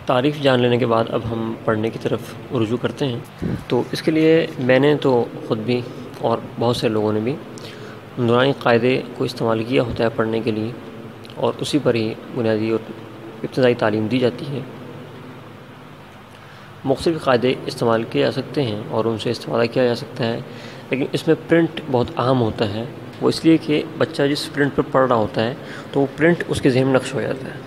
تعریف جان لینے کے بعد اب ہم پڑھنے کی طرف رجوع کرتے ہیں۔ تو اس کے لیے میں نے تو خود بھی اور بہت سے لوگوں نے بھی نورانی قاعدے کو استعمال کیا ہوتا ہے پڑھنے کے لیے، اور اسی پر ہی بنیادی اور ابتدائی تعلیم دی جاتی ہے۔ مختلف قاعدے استعمال کیے جا سکتے ہیں اور ان سے استفادہ کیا جا سکتا ہے، لیکن اس میں پرنٹ بہت اہم ہوتا ہے۔ وہ اس لیے کہ بچہ جس پرنٹ پر پڑھ رہا ہوتا ہے تو وہ پرنٹ اس کے ذہن میں نقش ہو جاتا ہے،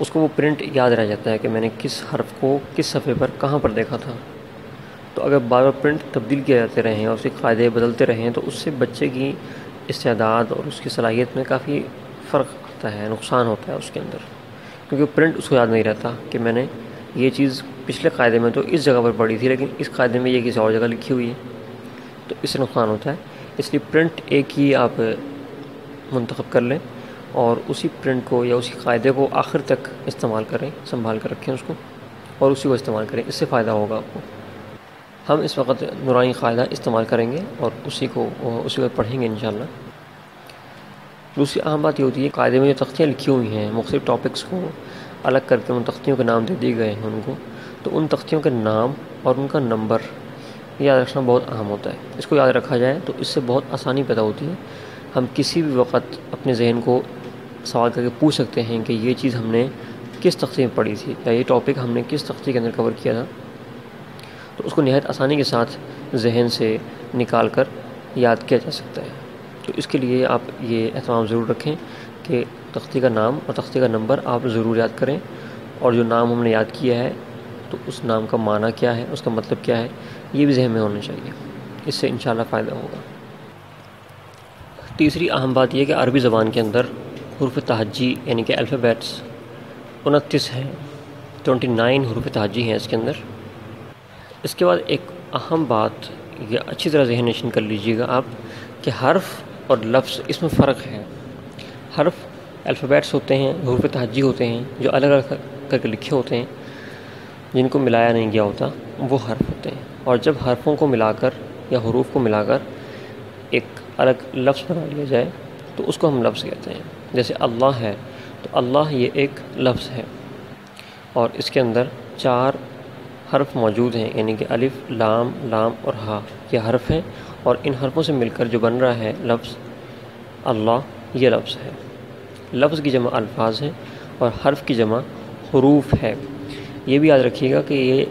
اس کو وہ پرنٹ یاد رہ جاتا ہے کہ میں نے کس حرف کو کس صفحے پر کہاں پر دیکھا تھا۔ تو اگر بار بار پرنٹ تبدیل کیے جاتے رہیں اور اس کے قاعدے بدلتے رہیں تو اس سے بچے کی استعداد اور اس کی صلاحیت میں کافی فرق آتا ہے، نقصان ہوتا ہے اس کے اندر، کیونکہ پرنٹ اس کو یاد نہیں رہتا کہ میں نے یہ چیز پچھلے قاعدے میں تو اس جگہ پر پڑھی تھی لیکن اس قاعدے میں یہ کسی اور جگہ لکھی ہوئی ہے، تو اس سے نقصان ہوتا ہے۔ اس لیے پرنٹ ایک ہی آپ منتخب کر لیں اور اسی پرنٹ کو یا اسی قاعدے کو آخر تک استعمال کریں، سنبھال کر رکھیں اس کو اور اسی کو استعمال کریں، اس سے فائدہ ہوگا آپ کو۔ ہم اس وقت نورانی قاعدہ استعمال کریں گے اور اسی کو پڑھیں گے انشاءاللہ۔ دوسری اہم بات یہ ہوتی ہے قاعدے میں جو تختیاں لکھی ہوئی ہیں، مختلف ٹاپکس کو الگ کر کے ان تختیوں کے نام دے دیے گئے ہیں ان کو، تو ان تختیوں کے نام اور ان کا نمبر یاد رکھنا بہت اہم ہوتا ہے۔ اس کو یاد رکھا جائے تو اس سے بہت آسانی پیدا ہوتی ہے۔ ہم کسی بھی وقت اپنے ذہن کو سوال کر کے پوچھ سکتے ہیں کہ یہ چیز ہم نے کس تختی میں پڑھی تھی یا یہ ٹاپک ہم نے کس تختی کے اندر کور کیا تھا، تو اس کو نہایت آسانی کے ساتھ ذہن سے نکال کر یاد کیا جا سکتا ہے۔ تو اس کے لیے آپ یہ اہتمام ضرور رکھیں کہ تختی کا نام اور تختی کا نمبر آپ ضرور یاد کریں، اور جو نام ہم نے یاد کیا ہے تو اس نام کا معنی کیا ہے، اس کا مطلب کیا ہے، یہ بھی ذہن میں ہونا چاہیے۔ اس سے انشاءاللہ فائدہ ہوگا۔ تیسری اہم بات یہ کہ عربی زبان کے اندر حروف تہجی یعنی کہ الفابیٹس 29 ہیں، 29 حروف تہجی ہیں اس کے اندر۔ اس کے بعد ایک اہم بات یہ اچھی طرح ذہن نشین کر لیجئے گا آپ کہ حرف اور لفظ اس میں فرق ہے۔ حرف الفابیٹس ہوتے ہیں، حروف تہجی ہوتے ہیں جو الگ الگ کر کے لکھے ہوتے ہیں، جن کو ملایا نہیں گیا ہوتا، وہ حرف ہوتے ہیں۔ اور جب حرفوں کو ملا کر یا حروف کو ملا کر ایک الگ لفظ بنا لیا جائے تو اس کو ہم لفظ کہتے ہیں۔ جیسے اللہ ہے تو اللہ یہ ایک لفظ ہے، اور اس کے اندر 4 حرف موجود ہیں، یعنی کہ الف، لام، لام اور ہا، یہ حرف ہیں، اور ان حرفوں سے مل کر جو بن رہا ہے لفظ اللہ، یہ لفظ ہے۔ لفظ کی جمع الفاظ ہے اور حرف کی جمع حروف ہے۔ یہ بھی یاد رکھیے گا کہ یہ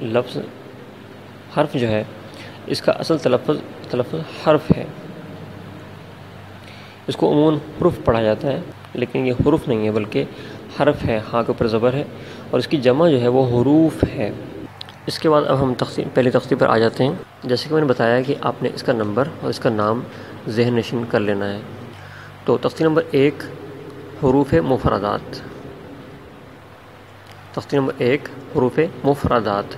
لفظ حرف جو ہے اس کا اصل تلفظ حرف ہے۔ اس کو عموماً حرف پڑھا جاتا ہے، لیکن یہ حرف نہیں ہے بلکہ حرف ہے، ہاں کے اوپر زبر ہے، اور اس کی جمع جو ہے وہ حروف ہے۔ اس کے بعد اب ہم پہلی تختی پر آ جاتے ہیں۔ جیسے کہ میں نے بتایا کہ آپ نے اس کا نمبر اور اس کا نام ذہن نشین کر لینا ہے۔ تو تختی نمبر 1 حروف مفردات۔ تختی نمبر 1 حروف مفردات۔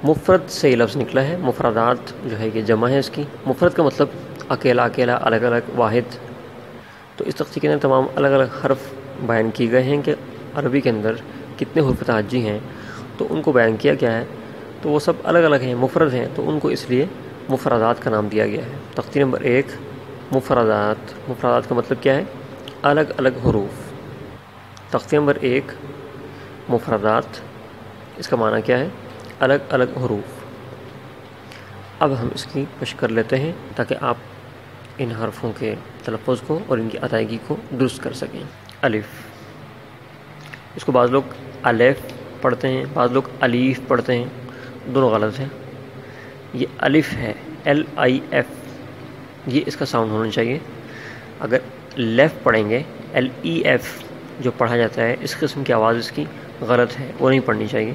مفرد سے یہ لفظ نکلا ہے، مفردات جو ہے یہ جمع ہے اس کی۔ مفرد کا مطلب اکیلا اکیلا، الگ الگ، واحد۔ تو اس تختی کے اندر تمام الگ الگ حرف بیان کیے گئے ہیں کہ عربی کے اندر کتنے حروف تہجی ہیں، تو ان کو بیان کیا گیا ہے۔ تو وہ سب الگ الگ ہیں، مفرد ہیں، تو ان کو اس لیے مفردات کا نام دیا گیا ہے۔ تختی نمبر 1 مفردات۔ مفردات کا مطلب کیا ہے؟ الگ الگ حروف۔ تختی نمبر 1 مفردات، اس کا معنی کیا ہے؟ الگ الگ حروف۔ اب ہم اس کی مشق کر لیتے ہیں تاکہ آپ ان حرفوں کے تلفظ کو اور ان کی ادائیگی کو درست کر سکیں۔ الف، اس کو بعض لوگ الف پڑھتے ہیں، بعض لوگ الیف پڑھتے ہیں، دونوں غلط ہیں۔ یہ الف ہے، LIF، یہ اس کا ساؤنڈ ہونا چاہیے۔ اگر لیف پڑھیں گے LEF جو پڑھا جاتا ہے، اس قسم کی آواز اس کی غلط ہے، وہ نہیں پڑھنی چاہیے،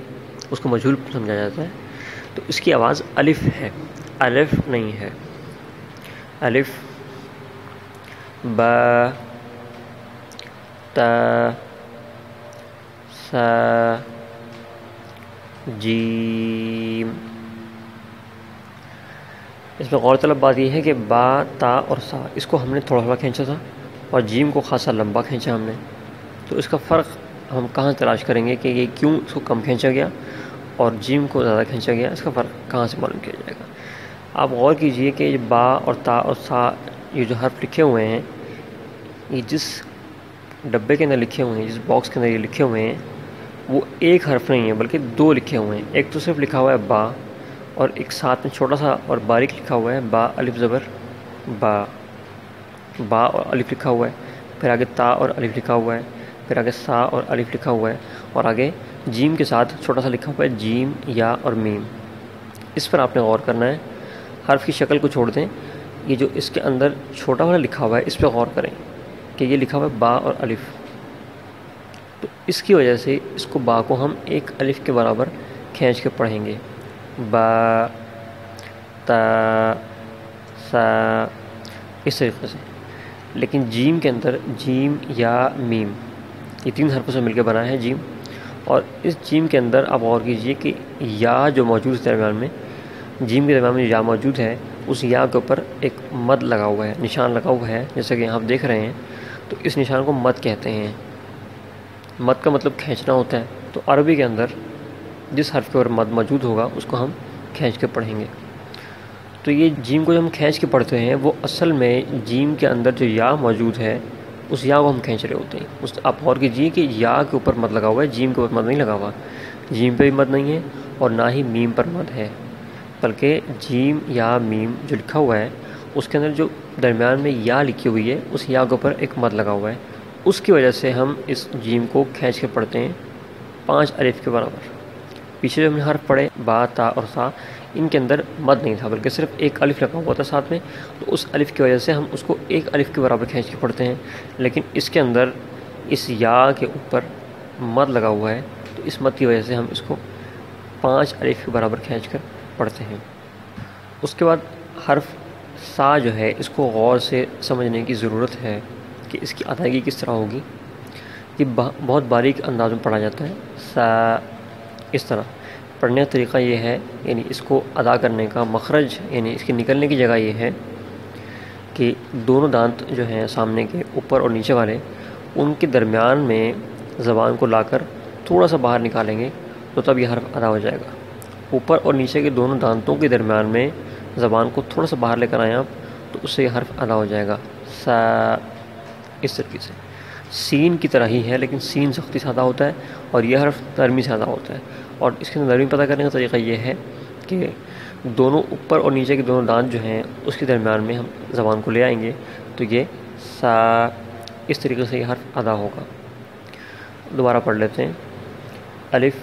اس کو مجہول سمجھا جاتا ہے۔ تو اس کی آواز الف ہے، الف نہیں ہے۔ الف، با، تا، سا، جیم۔ اس میں غور طلب بات یہ ہے کہ با، تا اور سا، اس کو ہم نے تھوڑا تھوڑا کھینچا تھا اور جیم کو خاصا لمبا کھینچا ہم نے۔ تو اس کا فرق ہم کہاں تلاش کریں گے کہ یہ کیوں اس کو کم کھینچا گیا اور جیم کو زیادہ کھینچا گیا، اس کا فرق کہاں سے معلوم کیا جائے گا؟ آپ غور کیجئے کہ یہ با اور تا اور سا، یہ جو حرف لکھے ہوئے ہیں، یہ جس ڈبے کے اندر لکھے ہوئے ہیں، جس باکس کے اندر یہ لکھے ہوئے ہیں، وہ ایک حرف نہیں ہے بلکہ دو لکھے ہوئے ہیں. ایک تو صرف لکھا ہوا ہے با، اور ایک ساتھ میں چھوٹا سا اور باریک لکھا ہوا ہے با الف زبر با. با اور الف لکھا ہوا ہے، پھر آگے تا اور الف لکھا ہوا ہے، پھر آگے سا اور الف لکھا ہوا ہے، اور آگے جیم کے ساتھ چھوٹا سا لکھا ہوا ہے جیم یا اور میم. اس پر آپ نے غور کرنا ہے. حرف کی شکل کو چھوڑ دیں، یہ جو اس کے اندر چھوٹا والا لکھا ہوا ہے اس پہ غور کریں کہ یہ لکھا ہوا ہے با اور الف. تو اس کی وجہ سے اس کو با کو ہم ایک الف کے برابر کھینچ کے پڑھیں گے. با تا سا اس طریقے سے. لیکن جیم کے اندر جیم یا میم یہ 3 حرفوں سے مل کے بنا ہے جیم، اور اس جیم کے اندر آپ غور کیجئے کہ یا جو موجود ہے درمیان میں، جیم کے درمیان میں جو یا موجود ہے اس یا کے اوپر ایک مد لگا ہوا ہے، نشان لگا ہوا ہے، جیسا کہ یہاں آپ دیکھ رہے ہیں. تو اس نشان کو مد کہتے ہیں. مد کا مطلب کھینچنا ہوتا ہے. تو عربی کے اندر جس حرف کے اوپر مد موجود ہوگا اس کو ہم کھینچ کے پڑھیں گے. تو یہ جیم کو جو ہم کھینچ کے پڑھتے ہیں وہ اصل میں جیم کے اندر جو یا موجود ہے اس یا کو ہم کھینچ رہے ہوتے ہیں. آپ غور کیجیے کہ یا کے اوپر مد لگا ہوا ہے، جیم کے اوپر مد نہیں لگا ہوا. جیم پہ بھی مد نہیں ہے اور نہ ہی میم پر مد ہے، بلکہ جیم یا میم جو لکھا ہوا ہے اس کے اندر جو درمیان میں یا لکھی ہوئی ہے اس یا کے اوپر ایک مد لگا ہوا ہے. اس کی وجہ سے ہم اس جیم کو کھینچ کے پڑھتے ہیں 5 الف کے برابر. پیچھے جو ہم نے حرف پڑھے با تا اور سا، ان کے اندر مد نہیں تھا بلکہ صرف ایک الف لگا ہوا تھا ساتھ میں. تو اس الف کی وجہ سے ہم اس کو ایک الف کے برابر کھینچ کے پڑھتے ہیں. لیکن اس کے اندر اس یا کے اوپر مد لگا ہوا ہے، تو اس مد کی وجہ سے ہم اس کو 5 الف کے برابر کھینچ کر پڑھتے ہیں. اس کے بعد حرف سا جو ہے اس کو غور سے سمجھنے کی ضرورت ہے کہ اس کی ادائیگی کس طرح ہوگی. یہ بہت باریک انداز میں پڑھا جاتا ہے. سا اس طرح پڑھنے کا طریقہ یہ ہے، یعنی اس کو ادا کرنے کا مخرج، یعنی اس کے نکلنے کی جگہ یہ ہے کہ دونوں دانت جو ہیں سامنے کے اوپر اور نیچے والے، ان کے درمیان میں زبان کو لا کر تھوڑا سا باہر نکالیں گے تو تب یہ حرف ادا ہو جائے گا. اوپر اور نیچے کے دونوں دانتوں کے درمیان میں زبان کو تھوڑا سا باہر لے کر آئیں آپ، تو اس سے یہ حرف ادا ہو جائے گا. سا اس طریقے سے. سین کی طرح ہی ہے لیکن سین سختی سے ادا ہوتا ہے اور یہ حرف نرمی سے ادا ہوتا ہے. اور اس کے اندر نرمی پتہ کرنے کا طریقہ یہ ہے کہ دونوں اوپر اور نیچے کے دونوں دانت جو ہیں اس کے درمیان میں ہم زبان کو لے آئیں گے تو یہ سا اس طریقے سے یہ حرف ادا ہوگا. دوبارہ پڑھ لیتے ہیں. الف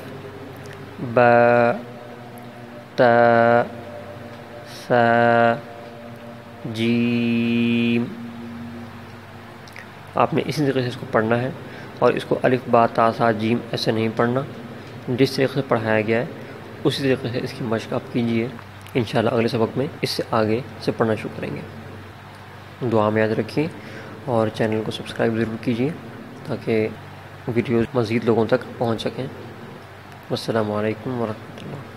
با تا سا جیم. آپ نے اسی طریقے سے اس کو پڑھنا ہے اور اس کو الف با تا سا جیم ایسے نہیں پڑھنا. جس طریقے سے پڑھایا گیا ہے اسی طریقے سے اس کی مشق آپ کیجیے. انشاءاللہ اگلے سبق میں اس سے آگے سے پڑھنا شروع کریں گے. دعا میں یاد رکھیے اور چینل کو سبسکرائب ضرور کیجیے تاکہ ویڈیوز مزید لوگوں تک پہنچ سکیں. السلام علیکم ورحمۃ اللہ.